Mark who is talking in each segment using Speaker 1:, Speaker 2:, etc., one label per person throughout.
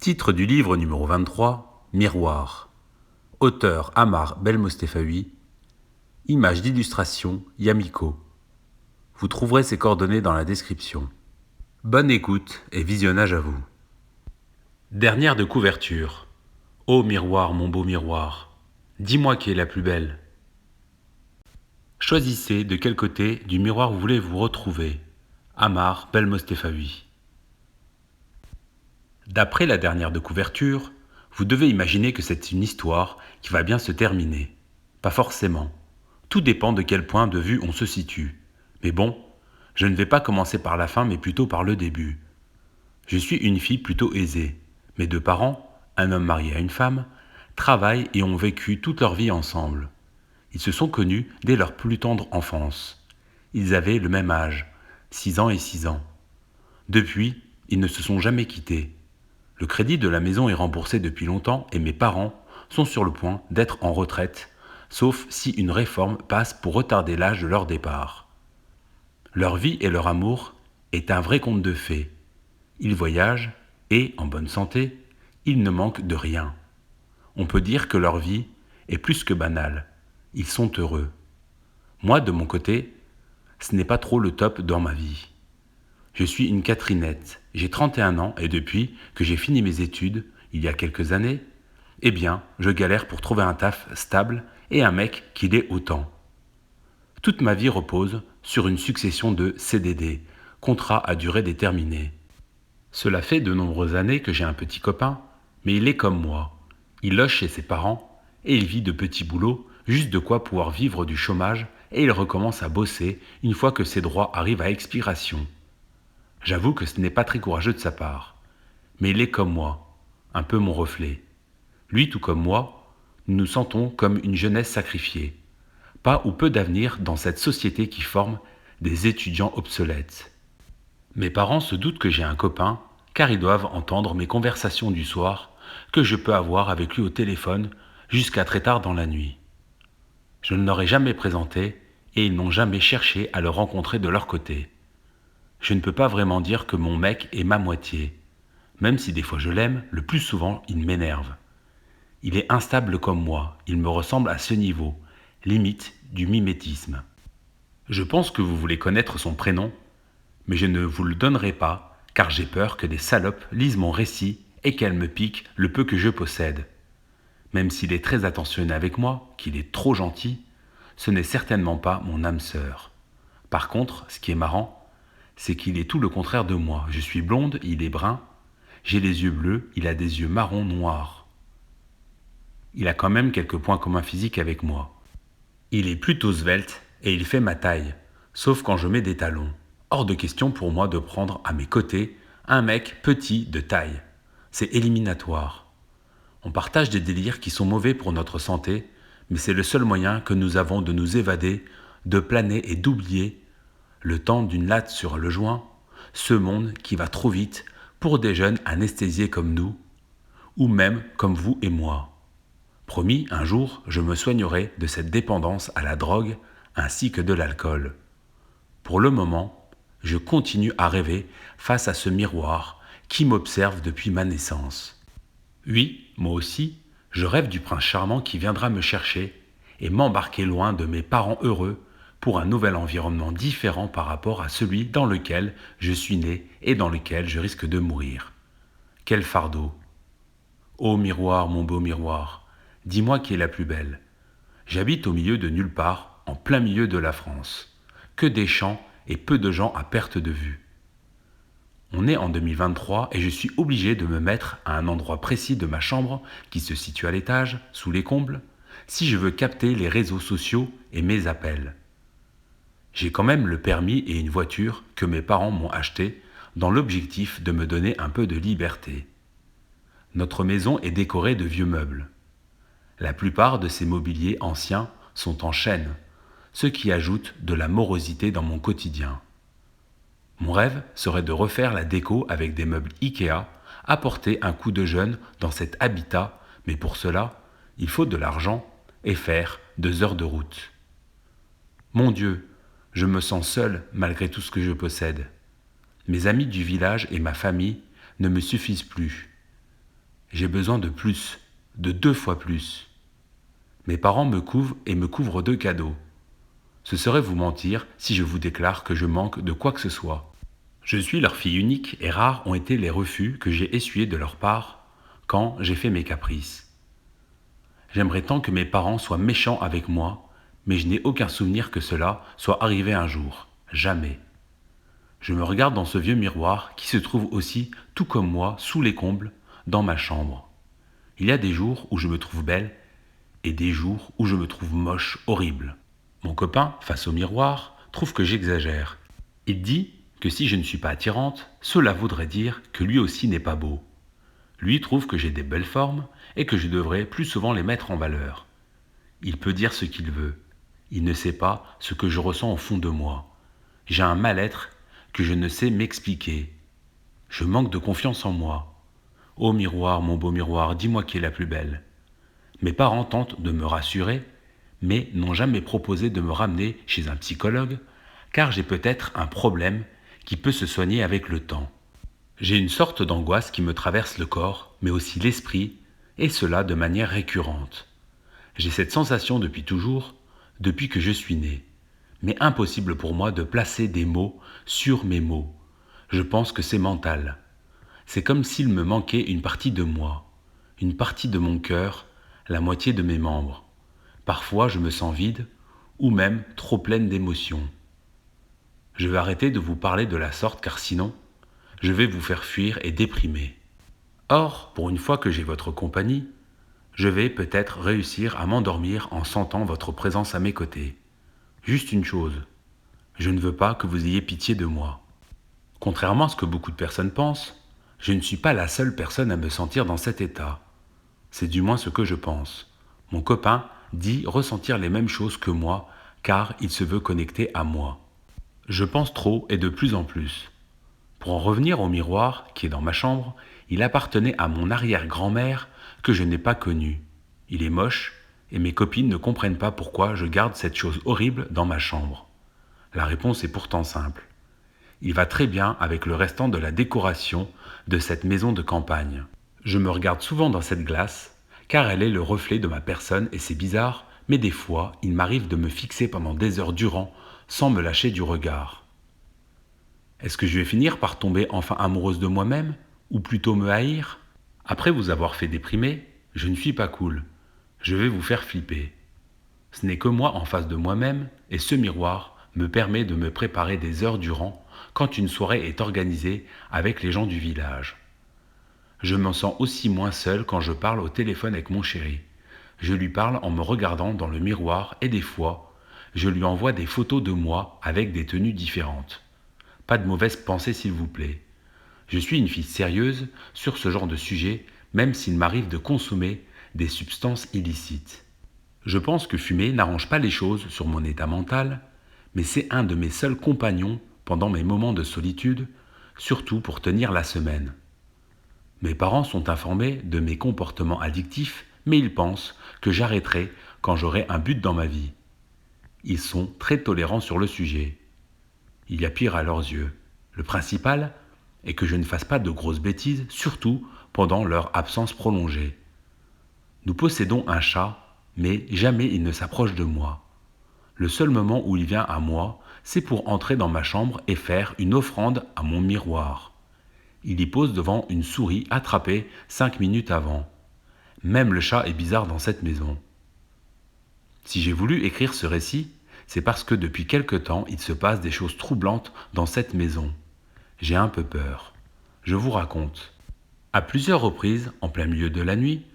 Speaker 1: Titre du livre numéro 23, Miroir. Auteur Ammar Belmostefawi. Image d'illustration Yamiko. Vous trouverez ses coordonnées dans la description. Bonne écoute et visionnage à vous. Dernière de couverture. Ô miroir, mon beau miroir, dis-moi qui est la plus belle. Choisissez de quel côté du miroir vous voulez vous retrouver. Ammar Belmostefawi. D'après la dernière de couverture, vous devez imaginer que c'est une histoire qui va bien se terminer. Pas forcément. Tout dépend de quel point de vue on se situe. Mais bon, je ne vais pas commencer par la fin mais plutôt par le début. Je suis une fille plutôt aisée. Mes deux parents, un homme marié à une femme, travaillent et ont vécu toute leur vie ensemble. Ils se sont connus dès leur plus tendre enfance. Ils avaient le même âge, 6 ans et 6 ans. Depuis, ils ne se sont jamais quittés. Le crédit de la maison est remboursé depuis longtemps et mes parents sont sur le point d'être en retraite, sauf si une réforme passe pour retarder l'âge de leur départ. Leur vie et leur amour est un vrai conte de fées. Ils voyagent et, en bonne santé, ils ne manquent de rien. On peut dire que leur vie est plus que banale. Ils sont heureux. Moi, de mon côté, ce n'est pas trop le top dans ma vie. Je suis une Catherinette, j'ai 31 ans et depuis que j'ai fini mes études, il y a quelques années, eh bien, je galère pour trouver un taf stable et un mec qui l'est autant. Toute ma vie repose sur une succession de CDD, contrats à durée déterminée. Cela fait de nombreuses années que j'ai un petit copain, mais il est comme moi. Il loge chez ses parents et il vit de petits boulots, juste de quoi pouvoir vivre du chômage et il recommence à bosser une fois que ses droits arrivent à expiration. J'avoue que ce n'est pas très courageux de sa part, mais il est comme moi, un peu mon reflet. Lui tout comme moi, nous nous sentons comme une jeunesse sacrifiée. Pas ou peu d'avenir dans cette société qui forme des étudiants obsolètes. Mes parents se doutent que j'ai un copain, car ils doivent entendre mes conversations du soir que je peux avoir avec lui au téléphone jusqu'à très tard dans la nuit. Je ne leur ai jamais présenté et ils n'ont jamais cherché à le rencontrer de leur côté. Je ne peux pas vraiment dire que mon mec est ma moitié. Même si des fois je l'aime, le plus souvent il m'énerve. Il est instable comme moi, il me ressemble à ce niveau, limite du mimétisme. Je pense que vous voulez connaître son prénom, mais je ne vous le donnerai pas, car j'ai peur que des salopes lisent mon récit et qu'elles me piquent le peu que je possède. Même s'il est très attentionné avec moi, qu'il est trop gentil, ce n'est certainement pas mon âme sœur. Par contre, ce qui est marrant, c'est qu'il est tout le contraire de moi. Je suis blonde, il est brun, j'ai les yeux bleus, il a des yeux marron noirs. Il a quand même quelques points communs physiques avec moi. Il est plutôt svelte et il fait ma taille, sauf quand je mets des talons. Hors de question pour moi de prendre à mes côtés un mec petit de taille. C'est éliminatoire. On partage des délires qui sont mauvais pour notre santé, mais c'est le seul moyen que nous avons de nous évader, de planer et d'oublier le temps d'une latte sur le joint, ce monde qui va trop vite pour des jeunes anesthésiés comme nous, ou même comme vous et moi. Promis, un jour, je me soignerai de cette dépendance à la drogue ainsi que de l'alcool. Pour le moment, je continue à rêver face à ce miroir qui m'observe depuis ma naissance. Oui, moi aussi, je rêve du prince charmant qui viendra me chercher et m'embarquer loin de mes parents heureux pour un nouvel environnement différent par rapport à celui dans lequel je suis né et dans lequel je risque de mourir. Quel fardeau! Ô miroir, mon beau miroir, dis-moi qui est la plus belle. J'habite au milieu de nulle part, en plein milieu de la France. Que des champs et peu de gens à perte de vue. On est en 2023 et je suis obligé de me mettre à un endroit précis de ma chambre qui se situe à l'étage, sous les combles, si je veux capter les réseaux sociaux et mes appels. J'ai quand même le permis et une voiture que mes parents m'ont achetée dans l'objectif de me donner un peu de liberté. Notre maison est décorée de vieux meubles. La plupart de ces mobiliers anciens sont en chêne, ce qui ajoute de la morosité dans mon quotidien. Mon rêve serait de refaire la déco avec des meubles Ikea, apporter un coup de jeune dans cet habitat, mais pour cela, il faut de l'argent et faire 2 heures de route. Mon Dieu, je me sens seul malgré tout ce que je possède. Mes amis du village et ma famille ne me suffisent plus. J'ai besoin de plus, de 2 fois plus. Mes parents me couvrent et me couvrent de cadeaux. Ce serait vous mentir si je vous déclare que je manque de quoi que ce soit. Je suis leur fille unique et rares ont été les refus que j'ai essuyés de leur part quand j'ai fait mes caprices. J'aimerais tant que mes parents soient méchants avec moi, mais je n'ai aucun souvenir que cela soit arrivé un jour. Jamais. Je me regarde dans ce vieux miroir qui se trouve aussi, tout comme moi, sous les combles, dans ma chambre. Il y a des jours où je me trouve belle et des jours où je me trouve moche, horrible. Mon copain, face au miroir, trouve que j'exagère. Il dit que si je ne suis pas attirante, cela voudrait dire que lui aussi n'est pas beau. Lui trouve que j'ai des belles formes et que je devrais plus souvent les mettre en valeur. Il peut dire ce qu'il veut. Il ne sait pas ce que je ressens au fond de moi. J'ai un mal-être que je ne sais m'expliquer. Je manque de confiance en moi. Ô miroir, mon beau miroir, dis-moi qui est la plus belle. Mes parents tentent de me rassurer, mais n'ont jamais proposé de me ramener chez un psychologue, car j'ai peut-être un problème qui peut se soigner avec le temps. J'ai une sorte d'angoisse qui me traverse le corps, mais aussi l'esprit, et cela de manière récurrente. J'ai cette sensation depuis toujours, depuis que je suis né, mais impossible pour moi de placer des mots sur mes mots. Je pense que c'est mental. C'est comme s'il me manquait une partie de moi, une partie de mon cœur, la moitié de mes membres. Parfois je me sens vide, ou même trop pleine d'émotions. Je vais arrêter de vous parler de la sorte car sinon, je vais vous faire fuir et déprimer. Or, pour une fois que j'ai votre compagnie, je vais peut-être réussir à m'endormir en sentant votre présence à mes côtés. Juste une chose, je ne veux pas que vous ayez pitié de moi. Contrairement à ce que beaucoup de personnes pensent, je ne suis pas la seule personne à me sentir dans cet état. C'est du moins ce que je pense. Mon copain dit ressentir les mêmes choses que moi, car il se veut connecter à moi. Je pense trop et de plus en plus. Pour en revenir au miroir qui est dans ma chambre, il appartenait à mon arrière-grand-mère que je n'ai pas connue. Il est moche et mes copines ne comprennent pas pourquoi je garde cette chose horrible dans ma chambre. La réponse est pourtant simple. Il va très bien avec le restant de la décoration de cette maison de campagne. Je me regarde souvent dans cette glace, car elle est le reflet de ma personne et c'est bizarre, mais des fois, il m'arrive de me fixer pendant des heures durant sans me lâcher du regard. Est-ce que je vais finir par tomber enfin amoureuse de moi-même, ou plutôt me haïr? Après vous avoir fait déprimer, je ne suis pas cool. Je vais vous faire flipper. Ce n'est que moi en face de moi-même, et ce miroir me permet de me préparer des heures durant quand une soirée est organisée avec les gens du village. Je me sens aussi moins seul quand je parle au téléphone avec mon chéri. Je lui parle en me regardant dans le miroir et des fois, je lui envoie des photos de moi avec des tenues différentes. Pas de mauvaises pensées s'il vous plaît. Je suis une fille sérieuse sur ce genre de sujet, même s'il m'arrive de consommer des substances illicites. Je pense que fumer n'arrange pas les choses sur mon état mental, mais c'est un de mes seuls compagnons pendant mes moments de solitude, surtout pour tenir la semaine. Mes parents sont informés de mes comportements addictifs, mais ils pensent que j'arrêterai quand j'aurai un but dans ma vie. Ils sont très tolérants sur le sujet. Il y a pire à leurs yeux. Le principal est que je ne fasse pas de grosses bêtises, surtout pendant leur absence prolongée. Nous possédons un chat, mais jamais il ne s'approche de moi. Le seul moment où il vient à moi, c'est pour entrer dans ma chambre et faire une offrande à mon miroir. Il y pose devant une souris attrapée 5 minutes avant. Même le chat est bizarre dans cette maison. Si j'ai voulu écrire ce récit, c'est parce que depuis quelque temps, il se passe des choses troublantes dans cette maison. J'ai un peu peur. Je vous raconte. À plusieurs reprises, en plein milieu de la nuit,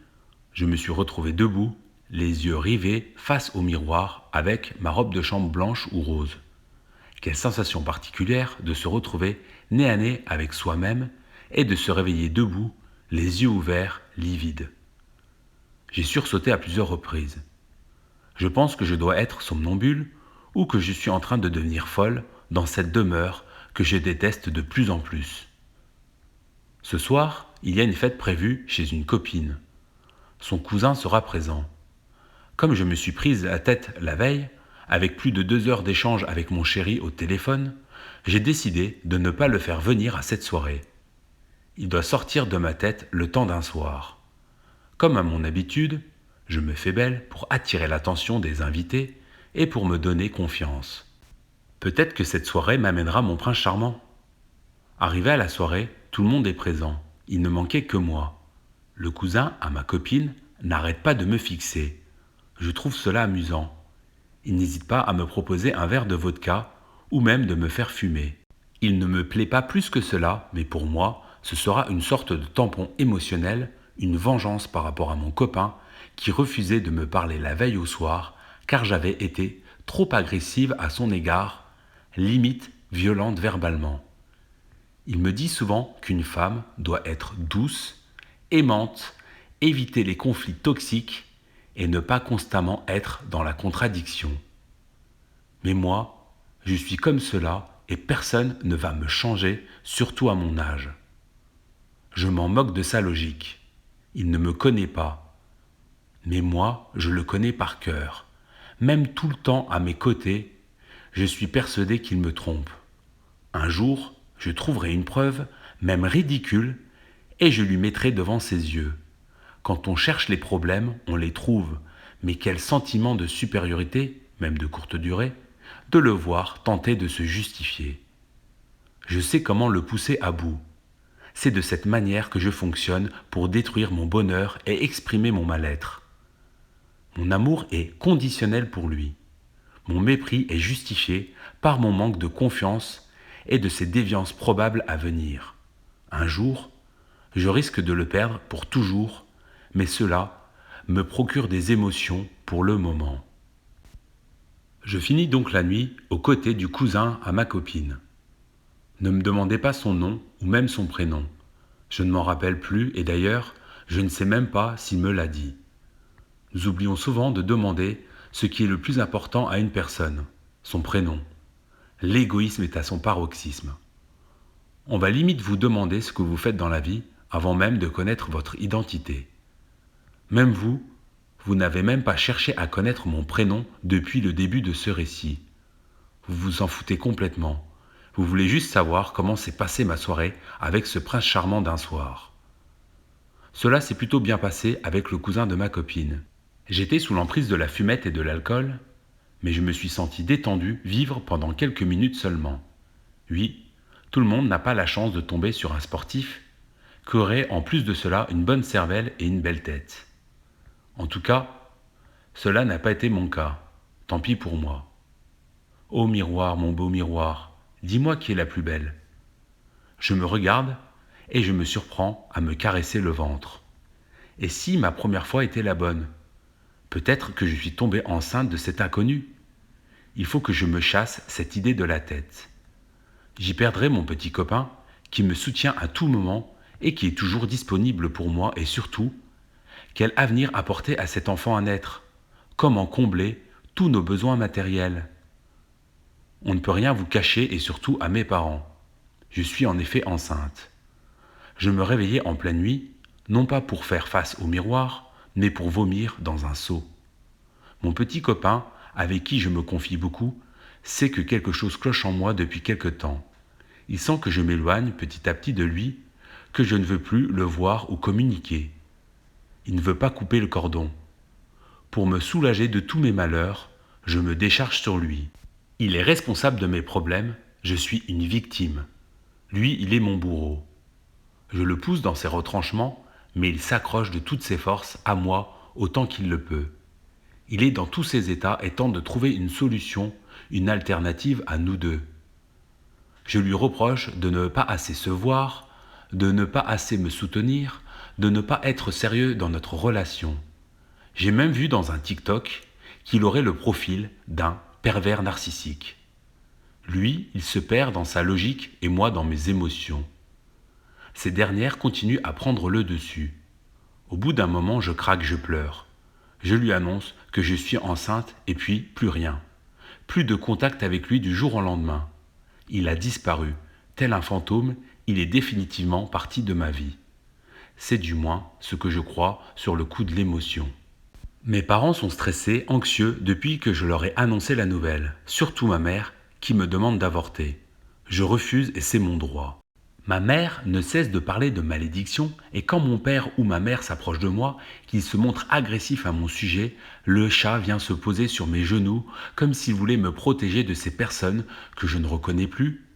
Speaker 1: je me suis retrouvé debout, les yeux rivés face au miroir avec ma robe de chambre blanche ou rose. Quelle sensation particulière de se retrouver nez à nez avec soi-même et de se réveiller debout, les yeux ouverts, livides. J'ai sursauté à plusieurs reprises. Je pense que je dois être somnambule ou que je suis en train de devenir folle dans cette demeure que je déteste de plus en plus. Ce soir, il y a une fête prévue chez une copine. Son cousin sera présent. Comme je me suis prise la tête la veille, avec plus de 2 heures d'échange avec mon chéri au téléphone, j'ai décidé de ne pas le faire venir à cette soirée. Il doit sortir de ma tête le temps d'un soir. Comme à mon habitude, je me fais belle pour attirer l'attention des invités et pour me donner confiance. Peut-être que cette soirée m'amènera mon prince charmant. Arrivé à la soirée, tout le monde est présent. Il ne manquait que moi. Le cousin à ma copine n'arrête pas de me fixer. Je trouve cela amusant. Il n'hésite pas à me proposer un verre de vodka ou même de me faire fumer. Il ne me plaît pas plus que cela, mais pour moi, ce sera une sorte de tampon émotionnel, une vengeance par rapport à mon copain qui refusait de me parler la veille au soir car j'avais été trop agressive à son égard, limite violente verbalement. Il me dit souvent qu'une femme doit être douce, aimante, éviter les conflits toxiques et ne pas constamment être dans la contradiction. Mais moi, je suis comme cela et personne ne va me changer, surtout à mon âge. Je m'en moque de sa logique. Il ne me connaît pas. Mais moi, je le connais par cœur. Même tout le temps à mes côtés, je suis persuadé qu'il me trompe. Un jour, je trouverai une preuve, même ridicule, et je lui mettrai devant ses yeux. Quand on cherche les problèmes, on les trouve, mais quel sentiment de supériorité, même de courte durée, de le voir tenter de se justifier. Je sais comment le pousser à bout. C'est de cette manière que je fonctionne pour détruire mon bonheur et exprimer mon mal-être. Mon amour est conditionnel pour lui. Mon mépris est justifié par mon manque de confiance et de ses déviances probables à venir. Un jour, je risque de le perdre pour toujours, mais cela me procure des émotions pour le moment. Je finis donc la nuit aux côtés du cousin à ma copine. Ne me demandez pas son nom ou même son prénom. Je ne m'en rappelle plus et d'ailleurs, je ne sais même pas s'il me l'a dit. Nous oublions souvent de demander ce qui est le plus important à une personne, son prénom. L'égoïsme est à son paroxysme. On va limite vous demander ce que vous faites dans la vie avant même de connaître votre identité. Même vous, vous n'avez même pas cherché à connaître mon prénom depuis le début de ce récit. Vous vous en foutez complètement. Vous voulez juste savoir comment s'est passée ma soirée avec ce prince charmant d'un soir. Cela s'est plutôt bien passé avec le cousin de ma copine. J'étais sous l'emprise de la fumette et de l'alcool, mais je me suis senti détendu vivre pendant quelques minutes seulement. Oui, tout le monde n'a pas la chance de tomber sur un sportif qui aurait en plus de cela une bonne cervelle et une belle tête. En tout cas, cela n'a pas été mon cas. Tant pis pour moi. Ô miroir, mon beau miroir, dis-moi qui est la plus belle. Je me regarde et je me surprends à me caresser le ventre. Et si ma première fois était la bonne? Peut-être que je suis tombé enceinte de cet inconnu. Il faut que je me chasse cette idée de la tête. J'y perdrai mon petit copain qui me soutient à tout moment et qui est toujours disponible pour moi et surtout, quel avenir apporter à cet enfant à naître? Comment combler tous nos besoins matériels? On ne peut rien vous cacher et surtout à mes parents. Je suis en effet enceinte. Je me réveillais en pleine nuit, non pas pour faire face au miroir, mais pour vomir dans un seau. Mon petit copain, avec qui je me confie beaucoup, sait que quelque chose cloche en moi depuis quelque temps. Il sent que je m'éloigne petit à petit de lui, que je ne veux plus le voir ou communiquer. Il ne veut pas couper le cordon. Pour me soulager de tous mes malheurs, je me décharge sur lui. Il est responsable de mes problèmes, je suis une victime. Lui, il est mon bourreau. Je le pousse dans ses retranchements, mais il s'accroche de toutes ses forces à moi autant qu'il le peut. Il est dans tous ses états et tente de trouver une solution, une alternative à nous deux. Je lui reproche de ne pas assez se voir, de ne pas assez me soutenir, de ne pas être sérieux dans notre relation. J'ai même vu dans un TikTok qu'il aurait le profil d'un pervers narcissique. Lui, il se perd dans sa logique et moi dans mes émotions. Ces dernières continuent à prendre le dessus. Au bout d'un moment, je craque, je pleure. Je lui annonce que je suis enceinte et puis plus rien. Plus de contact avec lui du jour au lendemain. Il a disparu. Tel un fantôme, il est définitivement parti de ma vie. C'est du moins ce que je crois sur le coup de l'émotion. Mes parents sont stressés, anxieux depuis que je leur ai annoncé la nouvelle. Surtout ma mère qui me demande d'avorter. Je refuse et c'est mon droit. Ma mère ne cesse de parler de malédiction et quand mon père ou ma mère s'approche de moi, qu'il se montre agressif à mon sujet, le chat vient se poser sur mes genoux comme s'il voulait me protéger de ces personnes que je ne reconnais plus,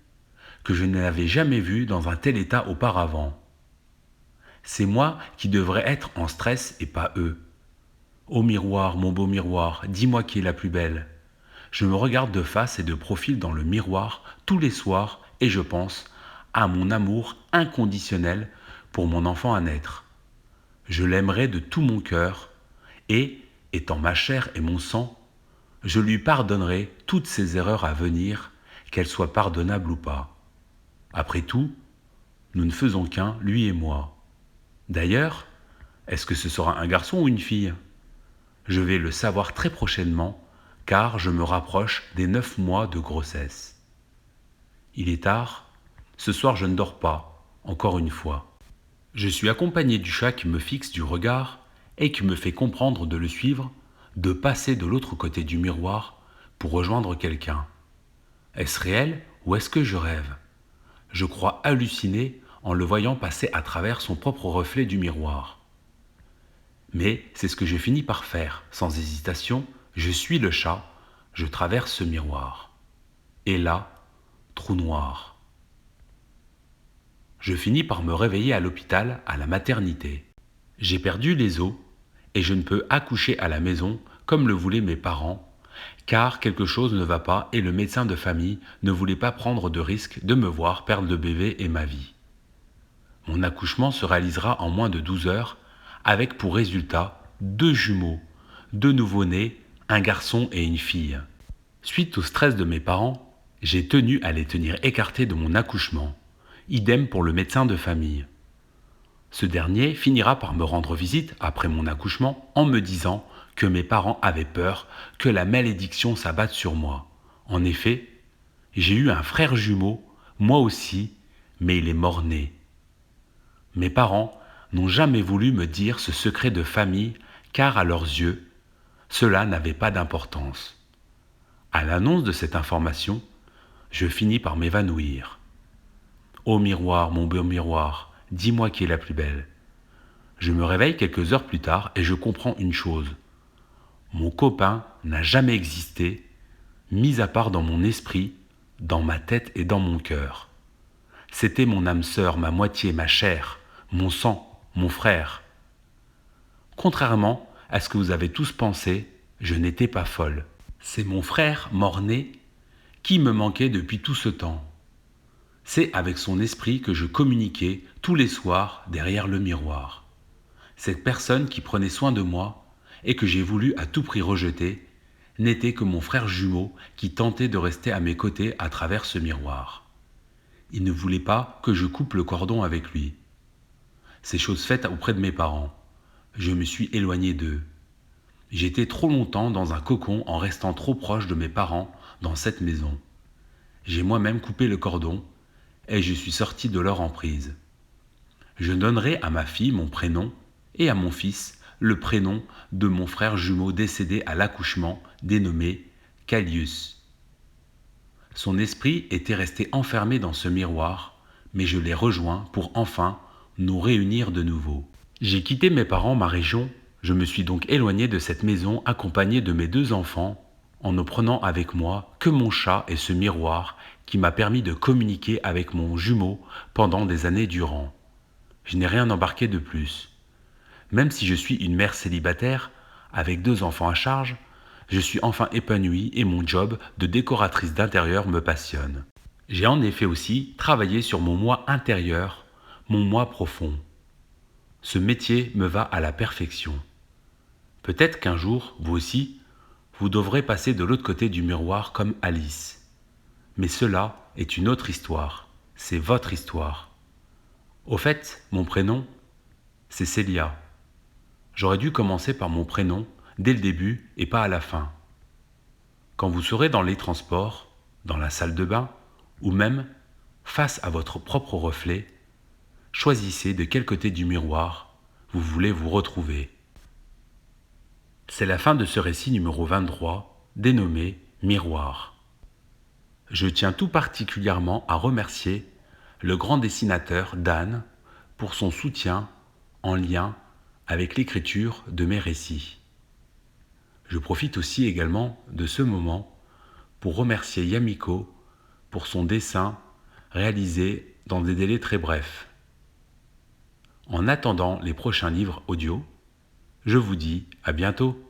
Speaker 1: que je n'avais jamais vues dans un tel état auparavant. C'est moi qui devrais être en stress et pas eux. Ô miroir, mon beau miroir, dis-moi qui est la plus belle. Je me regarde de face et de profil dans le miroir tous les soirs et je pense à mon amour inconditionnel pour mon enfant à naître. Je l'aimerai de tout mon cœur et, étant ma chair et mon sang, je lui pardonnerai toutes ses erreurs à venir, qu'elles soient pardonnables ou pas. Après tout, nous ne faisons qu'un, lui et moi. D'ailleurs, est-ce que ce sera un garçon ou une fille? Je vais le savoir très prochainement, car je me rapproche des 9 mois de grossesse. Il est tard, ce soir je ne dors pas, encore une fois. Je suis accompagné du chat qui me fixe du regard et qui me fait comprendre de le suivre, de passer de l'autre côté du miroir pour rejoindre quelqu'un. Est-ce réel ou est-ce que je rêve? Je crois halluciner en le voyant passer à travers son propre reflet du miroir. Mais c'est ce que je finis par faire, sans hésitation, je suis le chat, je traverse ce miroir. Et là, trou noir. Je finis par me réveiller à l'hôpital, à la maternité. J'ai perdu les os et je ne peux accoucher à la maison comme le voulaient mes parents, car quelque chose ne va pas et le médecin de famille ne voulait pas prendre de risque de me voir perdre le bébé et ma vie. Mon accouchement se réalisera en moins de 12 heures, avec pour résultat 2 jumeaux, 2 nouveau-nés, un garçon et une fille. Suite au stress de mes parents, j'ai tenu à les tenir écartés de mon accouchement. Idem pour le médecin de famille. Ce dernier finira par me rendre visite après mon accouchement en me disant que mes parents avaient peur que la malédiction s'abatte sur moi. En effet, j'ai eu un frère jumeau, moi aussi, mais il est mort-né. Mes parents n'ont jamais voulu me dire ce secret de famille car à leurs yeux, cela n'avait pas d'importance. À l'annonce de cette information, je finis par m'évanouir. Ô miroir, mon beau miroir, dis-moi qui est la plus belle. Je me réveille quelques heures plus tard et je comprends une chose. Mon copain n'a jamais existé, mis à part dans mon esprit, dans ma tête et dans mon cœur. C'était mon âme sœur, ma moitié, ma chair, mon sang, mon frère. Contrairement à ce que vous avez tous pensé, je n'étais pas folle. C'est mon frère mort-né qui me manquait depuis tout ce temps. C'est avec son esprit que je communiquais tous les soirs derrière le miroir. Cette personne qui prenait soin de moi et que j'ai voulu à tout prix rejeter n'était que mon frère jumeau qui tentait de rester à mes côtés à travers ce miroir. Il ne voulait pas que je coupe le cordon avec lui. C'est chose faite auprès de mes parents. Je me suis éloigné d'eux. J'étais trop longtemps dans un cocon en restant trop proche de mes parents dans cette maison. J'ai moi-même coupé le cordon et je suis sorti de leur emprise. Je donnerai à ma fille mon prénom et à mon fils le prénom de mon frère jumeau décédé à l'accouchement, dénommé Callius. Son esprit était resté enfermé dans ce miroir, mais je l'ai rejoint pour enfin nous réunir de nouveau. J'ai quitté mes parents, ma région, je me suis donc éloigné de cette maison accompagné de mes 2 enfants, en ne prenant avec moi que mon chat et ce miroir qui m'a permis de communiquer avec mon jumeau pendant des années durant. Je n'ai rien embarqué de plus. Même si je suis une mère célibataire, avec 2 enfants à charge, je suis enfin épanouie et mon job de décoratrice d'intérieur me passionne. J'ai en effet aussi travaillé sur mon moi intérieur, mon moi profond. Ce métier me va à la perfection. Peut-être qu'un jour, vous aussi, vous devrez passer de l'autre côté du miroir comme Alice. Mais cela est une autre histoire, c'est votre histoire. Au fait, mon prénom, c'est Célia. J'aurais dû commencer par mon prénom dès le début et pas à la fin. Quand vous serez dans les transports, dans la salle de bain, ou même face à votre propre reflet, choisissez de quel côté du miroir vous voulez vous retrouver. C'est la fin de ce récit numéro 23, dénommé Miroir. Je tiens tout particulièrement à remercier le grand dessinateur Dan pour son soutien en lien avec l'écriture de mes récits. Je profite aussi également de ce moment pour remercier Yamiko pour son dessin réalisé dans des délais très brefs. En attendant les prochains livres audio, je vous dis à bientôt.